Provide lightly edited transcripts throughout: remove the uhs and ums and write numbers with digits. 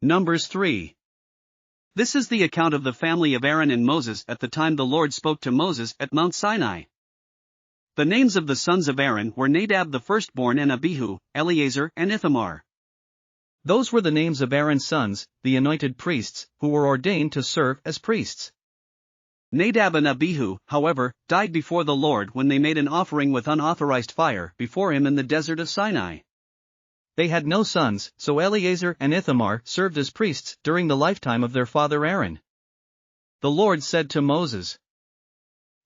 Numbers 3. This is the account of the family of Aaron and Moses at the time the Lord spoke to Moses at Mount Sinai. The names of the sons of Aaron were Nadab the firstborn and Abihu, Eleazar and Ithamar. Those were the names of Aaron's sons, the anointed priests, who were ordained to serve as priests. Nadab and Abihu, however, died before the Lord when they made an offering with unauthorized fire before him in the desert of Sinai. They had no sons, so Eleazar and Ithamar served as priests during the lifetime of their father Aaron. The Lord said to Moses,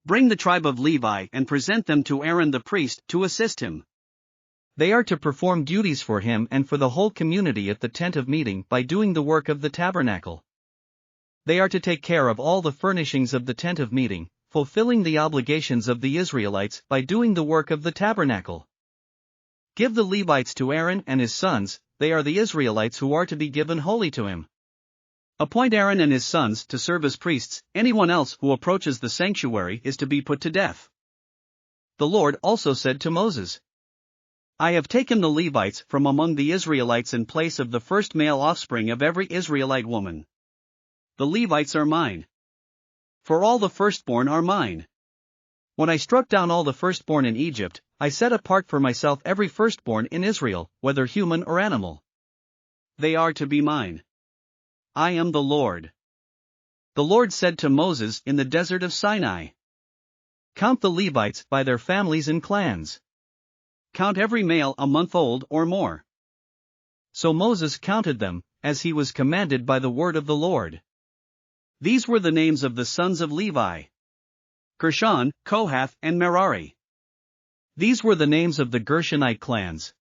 "Bring the tribe of Levi and present them to Aaron the priest to assist him. They are to perform duties for him and for the whole community at the tent of meeting by doing the work of the tabernacle. They are to take care of all the furnishings of the tent of meeting, fulfilling the obligations of the Israelites by doing the work of the tabernacle. Give the Levites to Aaron and his sons, they are the Israelites who are to be given wholly to him. Appoint Aaron and his sons to serve as priests, anyone else who approaches the sanctuary is to be put to death." The Lord also said to Moses, "I have taken the Levites from among the Israelites in place of the first male offspring of every Israelite woman. The Levites are mine. For all the firstborn are mine. When I struck down all the firstborn in Egypt, I set apart for myself every firstborn in Israel, whether human or animal. They are to be mine. I am the Lord." The Lord said to Moses in the desert of Sinai, "Count the Levites by their families and clans. Count every male a month old or more." So Moses counted them, as he was commanded by the word of the Lord. These were the names of the sons of Levi: Gershon, Kohath and Merari. These were the names of the Gershonite clans: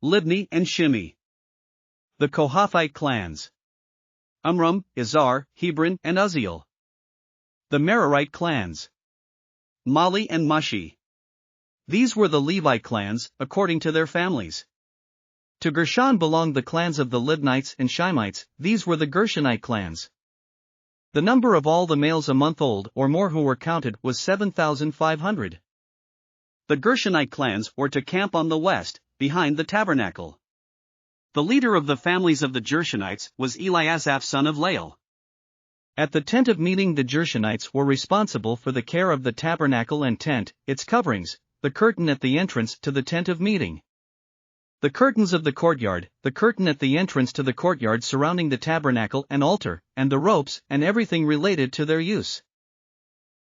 Libni and Shimei. The Kohathite clans: Amram, Izhar, Hebron and Uzziel. The Merarite clans: Mali and Mushi. These were the Levi clans, according to their families. To Gershon belonged the clans of the Libnites and Shimeites, these were the Gershonite clans. The number of all the males a month old or more who were counted was 7,500. The Gershonite clans were to camp on the west, behind the tabernacle. The leader of the families of the Gershonites was Eleazar son of Lael. At the tent of meeting the Gershonites were responsible for the care of the tabernacle and tent, its coverings, the curtain at the entrance to the tent of meeting, the curtains of the courtyard, the curtain at the entrance to the courtyard surrounding the tabernacle and altar, and the ropes and everything related to their use.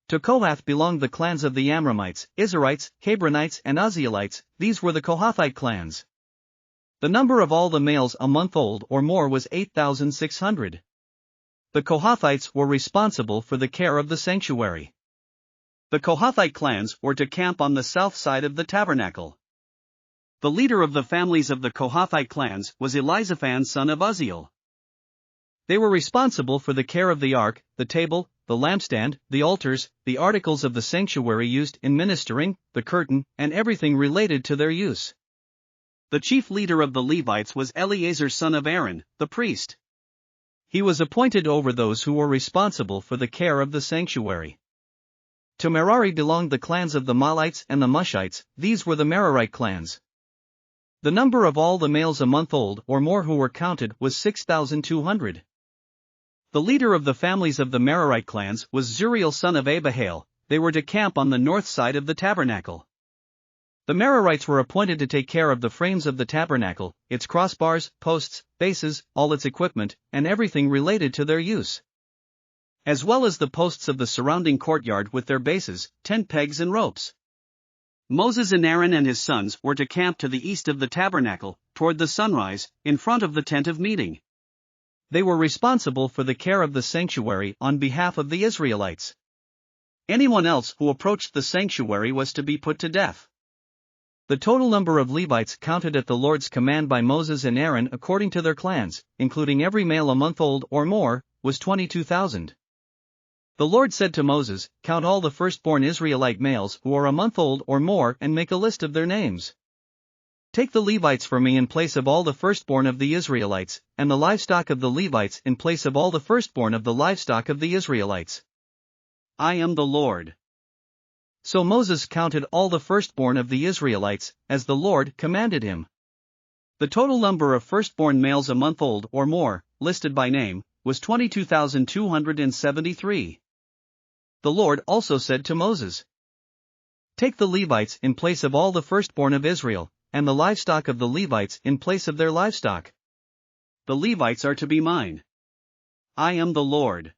To Kohath belonged the clans of the Amramites, Izharites, Hebronites and Uzzielites, these were the Kohathite clans. The number of all the males a month old or more was 8,600. The Kohathites were responsible for the care of the sanctuary. The Kohathite clans were to camp on the south side of the tabernacle. The leader of the families of the Kohathite clans was Elizaphan son of Uzziel. They were responsible for the care of the ark, the table, the lampstand, the altars, the articles of the sanctuary used in ministering, the curtain, and everything related to their use. The chief leader of the Levites was Eleazar son of Aaron, the priest. He was appointed over those who were responsible for the care of the sanctuary. To Merari belonged the clans of the Malites and the Mushites, these were the Merarite clans. The number of all the males a month old or more who were counted was 6,200. The leader of the families of the Merarite clans was Zuriel son of Abihail. They were to camp on the north side of the tabernacle. The Merarites were appointed to take care of the frames of the tabernacle, its crossbars, posts, bases, all its equipment, and everything related to their use, as well as the posts of the surrounding courtyard with their bases, tent pegs and ropes. Moses and Aaron and his sons were to camp to the east of the tabernacle, toward the sunrise, in front of the tent of meeting. They were responsible for the care of the sanctuary on behalf of the Israelites. Anyone else who approached the sanctuary was to be put to death. The total number of Levites counted at the Lord's command by Moses and Aaron according to their clans, including every male a month old or more, was 22,000. The Lord said to Moses, "Count all the firstborn Israelite males who are a month old or more and make a list of their names. Take the Levites for me in place of all the firstborn of the Israelites, and the livestock of the Levites in place of all the firstborn of the livestock of the Israelites. I am the Lord." So Moses counted all the firstborn of the Israelites, as the Lord commanded him. The total number of firstborn males a month old or more listed by name, was 22,273. The Lord also said to Moses, "Take the Levites in place of all the firstborn of Israel, and the livestock of the Levites in place of their livestock. The Levites are to be mine. I am the Lord.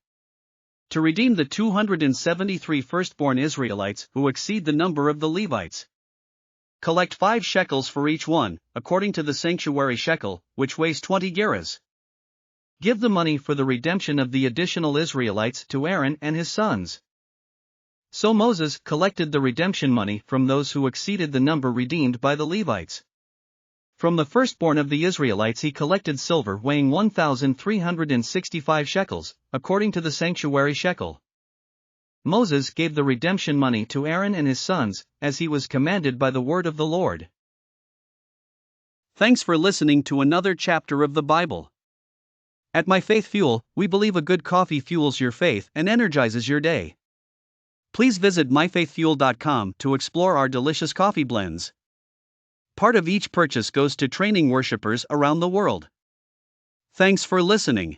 To redeem the 273 firstborn Israelites who exceed the number of the Levites. Collect 5 shekels for each one, according to the sanctuary shekel, which weighs 20 gerahs. Give the money for the redemption of the additional Israelites to Aaron and his sons." So Moses collected the redemption money from those who exceeded the number redeemed by the Levites. From the firstborn of the Israelites he collected silver weighing 1,365 shekels, according to the sanctuary shekel. Moses gave the redemption money to Aaron and his sons, as he was commanded by the word of the Lord. Thanks for listening to another chapter of the Bible. At My Faith Fuel, we believe a good coffee fuels your faith and energizes your day. Please visit myfaithfuel.com to explore our delicious coffee blends. Part of each purchase goes to training worshipers around the world. Thanks for listening.